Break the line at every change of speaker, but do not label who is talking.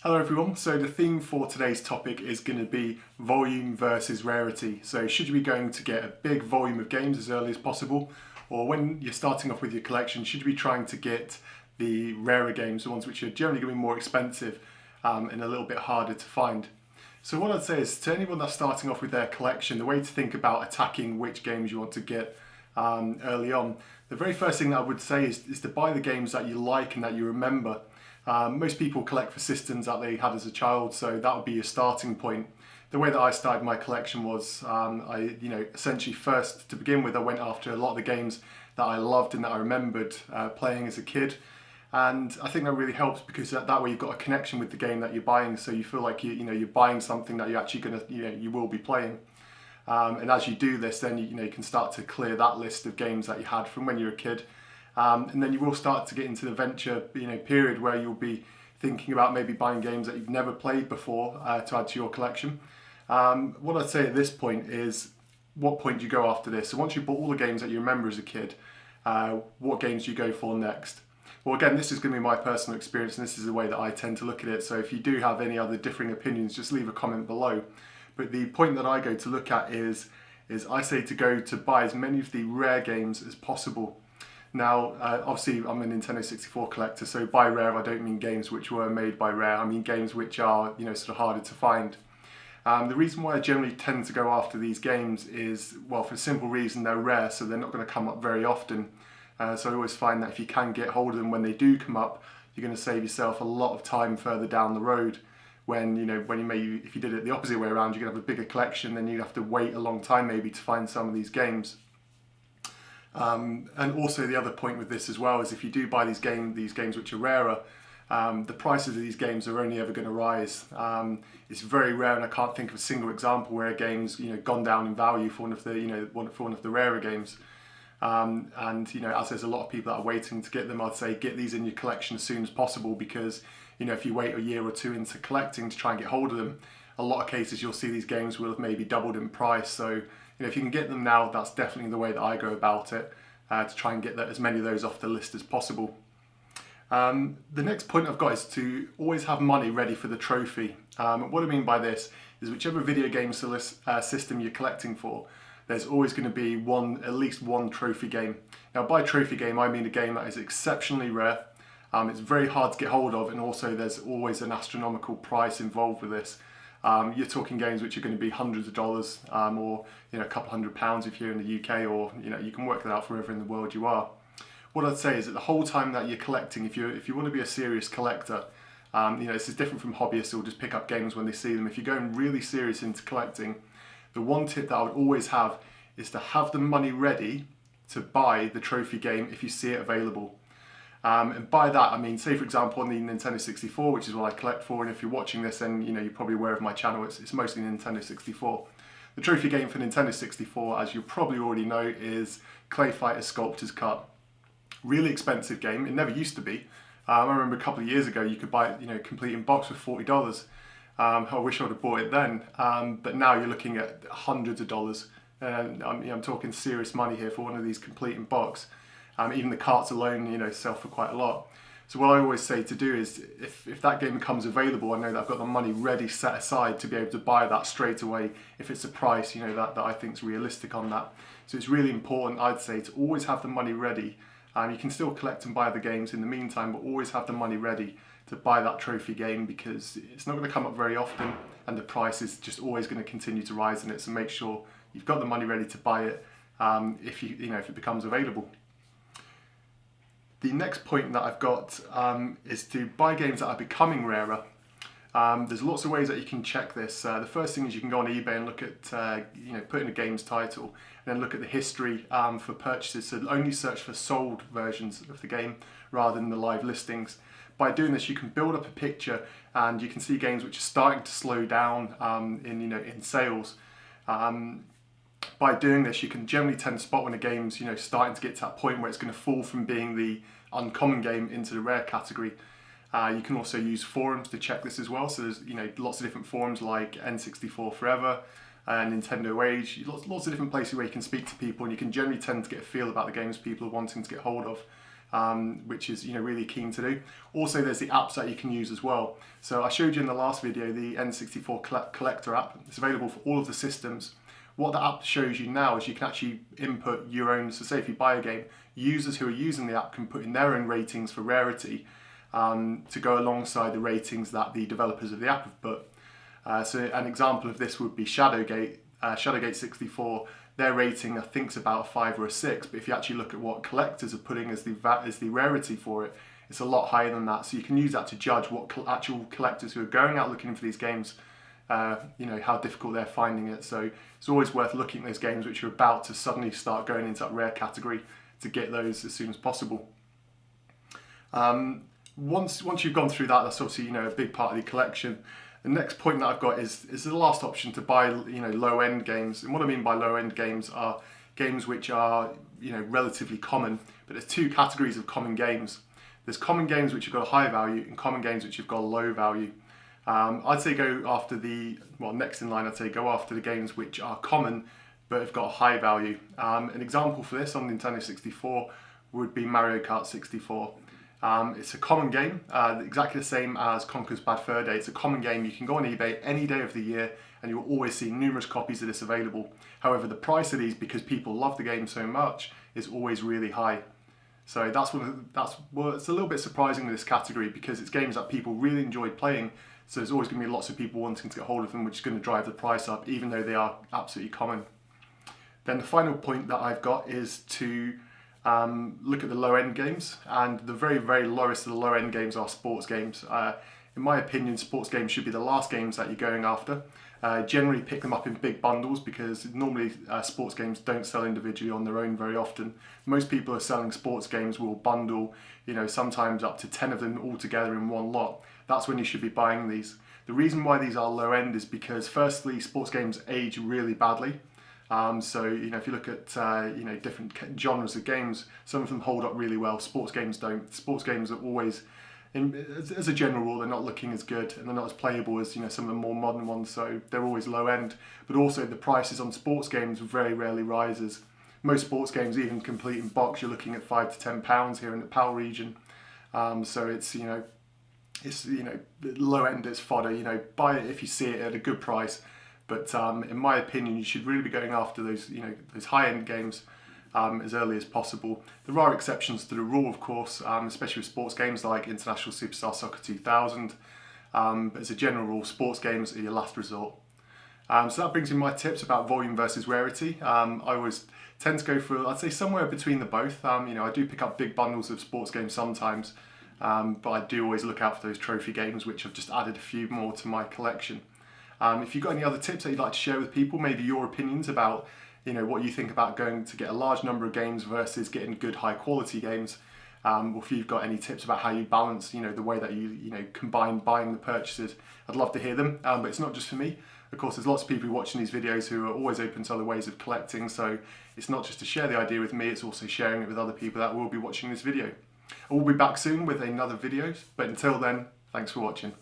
Hello everyone, so the theme for today's topic is going to be volume versus rarity. So should you be going to get a big volume of games as early as possible, or when you're starting off with your collection, should you be trying to get the rarer games, the ones which are generally going to be more expensive and a little bit harder to find? So what I'd say is to anyone that's starting off with their collection, the way to think about attacking which games you want to get early on, the very first thing that I would say is to buy the games that you like and that you remember. Most people collect for systems that they had as a child, so that would be your starting point. The way that I started my collection was, essentially first to begin with, I went after a lot of the games that I loved and that I remembered playing as a kid. And I think that really helps because that way you've got a connection with the game that you're buying, so you feel like you're buying something that you're actually gonna, you will be playing. And as you do this, then you can start to clear that list of games that you had from when you were a kid. And then you will start to get into the venture period where you'll be thinking about maybe buying games that you've never played before to add to your collection. What I'd say at this point is, what point do you go after this? So once you've bought all the games that you remember as a kid, what games do you go for next? Well, again, this is going to be my personal experience and this is the way that I tend to look at it. So if you do have any other differing opinions, just leave a comment below. But the point that I go to look at is I say to go to buy as many of the rare games as possible. Now, obviously, I'm a Nintendo 64 collector, so by rare I don't mean games which were made by Rare. I mean games which are, sort of harder to find. The reason why I generally tend to go after these games is, well, for the simple reason they're rare, so they're not going to come up very often. So I always find that if you can get hold of them when they do come up, you're going to save yourself a lot of time further down the road. When if you did it the opposite way around, you're going to have a bigger collection, then you'd have to wait a long time maybe to find some of these games. And also the other point with this as well is if you do buy these games which are rarer, the prices of these games are only ever going to rise. It's very rare, and I can't think of a single example where a game's gone down in value for one of the rarer games. As there's a lot of people that are waiting to get them, I'd say get these in your collection as soon as possible because if you wait a year or two into collecting to try and get hold of them, a lot of cases you'll see these games will have maybe doubled in price. So if you can get them now, that's definitely the way that I go about it, to try and get as many of those off the list as possible. The next point I've got is to always have money ready for the trophy. What I mean by this is whichever video game system you're collecting for, there's always going to be at least one trophy game. Now by trophy game I mean a game that is exceptionally rare, it's very hard to get hold of, and also there's always an astronomical price involved with this. You're talking games which are going to be hundreds of dollars or a couple £100 if you're in the UK, or you can work that out for wherever in the world you are. What I'd say is that the whole time that you're collecting, if you want to be a serious collector, this is different from hobbyists who'll just pick up games when they see them. If you're going really serious into collecting, the one tip that I would always have is to have the money ready to buy the trophy game if you see it available. And by that I mean, say for example on the Nintendo 64, which is what I collect for, and if you're watching this then you're probably aware of my channel, it's mostly Nintendo 64. The trophy game for Nintendo 64, as you probably already know, is Clay Fighter Sculptor's Cut. Really expensive game, it never used to be. I remember a couple of years ago you could buy it complete in box for $40. I wish I would have bought it then, but now you're looking at hundreds of dollars. And I'm talking serious money here for one of these complete in box. Even the carts alone, sell for quite a lot. So what I always say to do is, if that game becomes available, I know that I've got the money ready set aside to be able to buy that straight away if it's a price, that I think is realistic on that. So it's really important, I'd say, to always have the money ready. You can still collect and buy the games in the meantime, but always have the money ready to buy that trophy game because it's not going to come up very often, and the price is just always going to continue to rise in it. So make sure you've got the money ready to buy it if it becomes available. The next point that I've got is to buy games that are becoming rarer. There's lots of ways that you can check this. The first thing is you can go on eBay and look at, put in a game's title and then look at the history for purchases. So only search for sold versions of the game rather than the live listings. By doing this, you can build up a picture and you can see games which are starting to slow down in sales. By doing this, you can generally tend to spot when a game's starting to get to that point where it's going to fall from being the uncommon game into the rare category. You can also use forums to check this as well. So there's lots of different forums like N64 Forever, Nintendo Age, lots of different places where you can speak to people, and you can generally tend to get a feel about the games people are wanting to get hold of. which is really keen to do. Also, there's the apps that you can use as well. So I showed you in the last video the N64 Collector app. It's available for all of the systems. What the app shows you now is you can actually input your own, so say if you buy a game, users who are using the app can put in their own ratings for Rarity to go alongside the ratings that the developers of the app have put. So an example of this would be Shadowgate 64. Their rating I think is about a 5 or a 6, but if you actually look at what collectors are putting as the rarity for it, it's a lot higher than that. So you can use that to judge what actual collectors who are going out looking for these games, how difficult they're finding it. So it's always worth looking at those games which are about to suddenly start going into that rare category to get those as soon as possible. Once you've gone through that, that's obviously a big part of the collection. The next point that I've got is the last option to buy low-end games. And what I mean by low-end games are games which are relatively common, but there's two categories of common games. There's common games which have got a high value and common games which have got a low value. I'd say go after next in line, I'd say go after the games which are common but have got a high value. An example for this on Nintendo 64 would be Mario Kart 64. It's a common game, exactly the same as Conker's Bad Fur Day. It's a common game. You can go on eBay any day of the year and you'll always see numerous copies of this available. However, the price of these, because people love the game so much, is always really high. So it's a little bit surprising with this category because it's games that people really enjoyed playing. So there's always going to be lots of people wanting to get hold of them, which is going to drive the price up, even though they are absolutely common. Then the final point that I've got is to look at the low-end games, and the very, very lowest of the low-end games are sports games. In my opinion, sports games should be the last games that you're going after. Generally pick them up in big bundles because normally sports games don't sell individually on their own very often. Most people who are selling sports games will bundle, sometimes up to 10 of them all together in one lot. That's when you should be buying these. The reason why these are low-end is because firstly, sports games age really badly. So if you look at different genres of games, some of them hold up really well. Sports games don't. Sports games are always, as a general rule, they're not looking as good and they're not as playable as some of the more modern ones. So they're always low end. But also the prices on sports games very rarely rises. Most sports games, even complete in box, you're looking at £5 to £10 here in the PAL region. So it's low end. It's fodder. Buy it if you see it at a good price. But in my opinion, you should really be going after those, those high-end games as early as possible. There are exceptions to the rule, of course, especially with sports games like International Superstar Soccer 2000. But as a general rule, sports games are your last resort. So that brings me my tips about volume versus rarity. I always tend to go for, I'd say, somewhere between the both. I do pick up big bundles of sports games sometimes, but I do always look out for those trophy games, which I've just added a few more to my collection. If you've got any other tips that you'd like to share with people, maybe your opinions about what you think about going to get a large number of games versus getting good high quality games, or if you've got any tips about how you balance the way that you combine buying the purchases, I'd love to hear them. But it's not just for me. Of course, there's lots of people watching these videos who are always open to other ways of collecting, so it's not just to share the idea with me, it's also sharing it with other people that will be watching this video. I will be back soon with another video, but until then, thanks for watching.